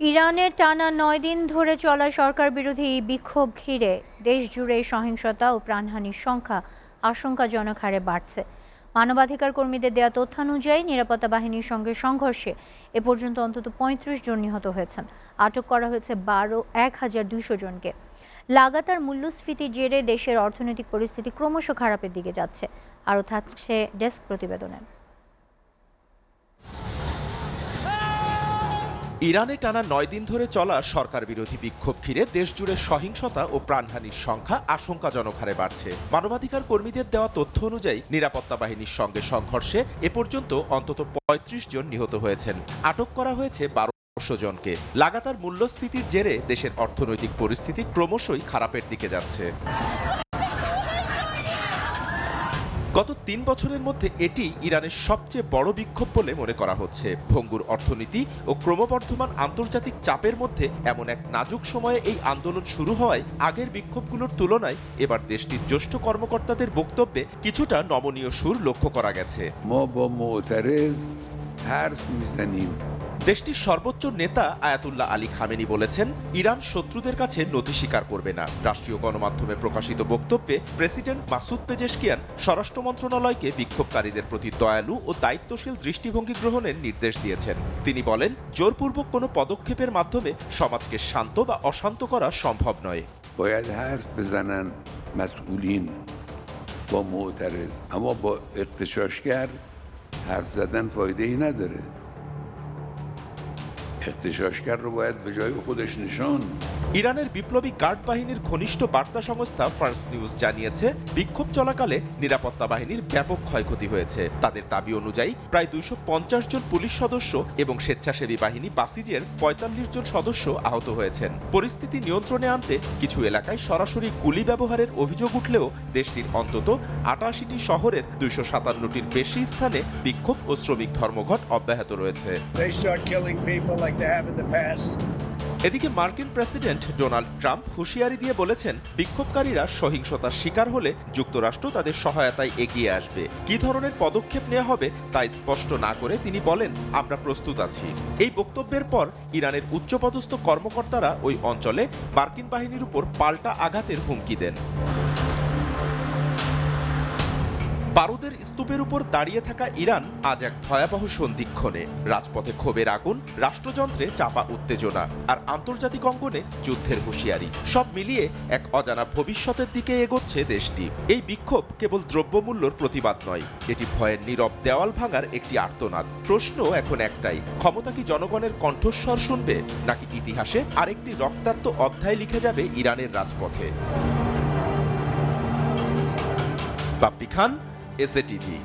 ইরানের টানা ৯ দিন ধরে চলা সরকার বিরোধী বিক্ষোভ ঘিরে দেশ জুড়ে সহিংসতা ও প্রাণহানির সংখ্যা আশঙ্কাজনক হারে বাড়ছে। মানবাধিকার কর্মীদের দেয়া তথ্যানুযায়ী নিরাপত্তা বাহিনীর সঙ্গে সংঘর্ষে এ পর্যন্ত অন্তত ৩৫ জন নিহত হয়েছেন। আটক করা হয়েছে ১,২০০ জনকে। লাগাতার মূল্যস্ফীতির জেরে দেশের অর্থনৈতিক পরিস্থিতি ক্রমশ খারাপের দিকে যাচ্ছে। আরও থাকছে ডেস্ক প্রতিবেদনে। ইরানে টানা ৯ দিন ধরে চলা সরকার বিরোধী বিক্ষোভ ঘিরে দেশজুড়ে সহিংসতা ও প্রাণহানির সংখ্যা আশঙ্কাজনক হারে বাড়ছে। মানবাধিকার কর্মীদের দেওয়া তথ্য অনুযায়ী নিরাপত্তা বাহিনীর সঙ্গে সংঘর্ষে এ পর্যন্ত অন্তত ৩৫ জন নিহত হয়েছেন। আটক করা হয়েছে ১,২০০ জনকে। লাগাতার মূল্যস্ফীতির জেরে দেশের অর্থনৈতিক পরিস্থিতি ক্রমশই খারাপের দিকে যাচ্ছে। গত ৩ বছরের মধ্যে এটি ইরানের সবচেয়ে বড় বিক্ষোভ বলে মনে করা হচ্ছে। ভঙ্গুর অর্থনীতি ও ক্রমবর্ধমান আন্তর্জাতিক চাপের মধ্যে এমন এক নাজুক সময়ে এই আন্দোলন শুরু হওয়ায় আগের বিক্ষোভগুলোর তুলনায় এবার দেশটির জ্যেষ্ঠ কর্মকর্তাদের বক্তব্যে কিছুটা নমনীয় সুর লক্ষ্য করা গেছে। দেশটির সর্বোচ্চ নেতা আয়াতুল্লাহ আলী খামেনি বলেছেন, ইরান শত্রুদের কাছে নথি স্বীকার করবে না। রাষ্ট্রীয় গণমাধ্যমে প্রকাশিত বক্তব্যে প্রেসিডেন্ট মাসুদ পেজেশকিয়ান স্বরাষ্ট্র মন্ত্রণালয়কে বিক্ষোভকারীদের প্রতি দয়ালু ও দায়িত্বশীল দৃষ্টিভঙ্গি গ্রহণের নির্দেশ দিয়েছেন। তিনি বলেন, জোরপূর্বক কোনো পদক্ষেপের মাধ্যমে সমাজকে শান্ত বা অশান্ত করা সম্ভব নয়। باید حرف بزنن مسئولین با معترض اما با اغتشاشگر حرف زدن فایده ای نداره. اغتشاشگر رو باید به جای خودش نشان. ইরানের বিপ্লবী গার্ড বাহিনীর ঘনিষ্ঠ বার্তা সংস্থা ফার্স নিউজ জানিয়েছে, বিক্ষোভ চলাকালে নিরাপত্তা বাহিনীর ব্যাপক ক্ষয়ক্ষতি হয়েছে। তাদের দাবি অনুযায়ী প্রায় ২৫০ জন পুলিশ সদস্য এবং স্বেচ্ছাসেবী বাহিনী বাসিজের ৪৫ জন সদস্য আহত হয়েছেন। পরিস্থিতি নিয়ন্ত্রণে আনতে কিছু এলাকায় সরাসরি গুলি ব্যবহারের অভিযোগ উঠলেও দেশটির অন্তত ৮৮টি শহরের ২৫৭টির বেশি স্থানে বিক্ষোভ ও শ্রমিক ধর্মঘট অব্যাহত রয়েছে। এদিকে মার্কিন প্রেসিডেন্ট ডোনাল্ড ট্রাম্প হুঁশিয়ারি দিয়ে বলেছেন, বিক্ষোভকারীরা সহিংসতার শিকার হলে যুক্তরাষ্ট্র তাদের সহায়তায় এগিয়ে আসবে। কি ধরনের পদক্ষেপ নেওয়া হবে তা স্পষ্ট না করে তিনি বলেন, আমরা প্রস্তুত আছি। এই বক্তব্যের পর ইরানের উচ্চপদস্থ কর্মকর্তারা ওই অঞ্চলে মার্কিন বাহিনীর উপর পাল্টা আঘাতের হুমকি দেন। বারুদের স্তূপের উপর দাঁড়িয়ে থাকা ইরান আজ এক ভয়াবহ সন্ধিক্ষণে। রাজপথে ক্ষোভের আগুন, রাষ্ট্রযন্ত্রে চাপা উত্তেজনা আর আন্তর্জাতিক অঙ্গনে যুদ্ধের হুঁশিয়ারি, সব মিলিয়ে এক অজানা ভবিষ্যতের দিকে এগোচ্ছে দেশটি। এই বিক্ষোভ কেবল দ্রব্যমূল্যর প্রতিবাদ নয়, এটি ভয়ের নীরব দেওয়াল ভাঙার একটি আর্তনাদ। প্রশ্ন এখন একটাই, ক্ষমতা কি জনগণের কণ্ঠস্বর শুনবে, নাকি ইতিহাসে আরেকটি রক্তাক্ত অধ্যায় লিখে যাবে ইরানের রাজপথে? বাপ্পি খান, এসএ টিভি।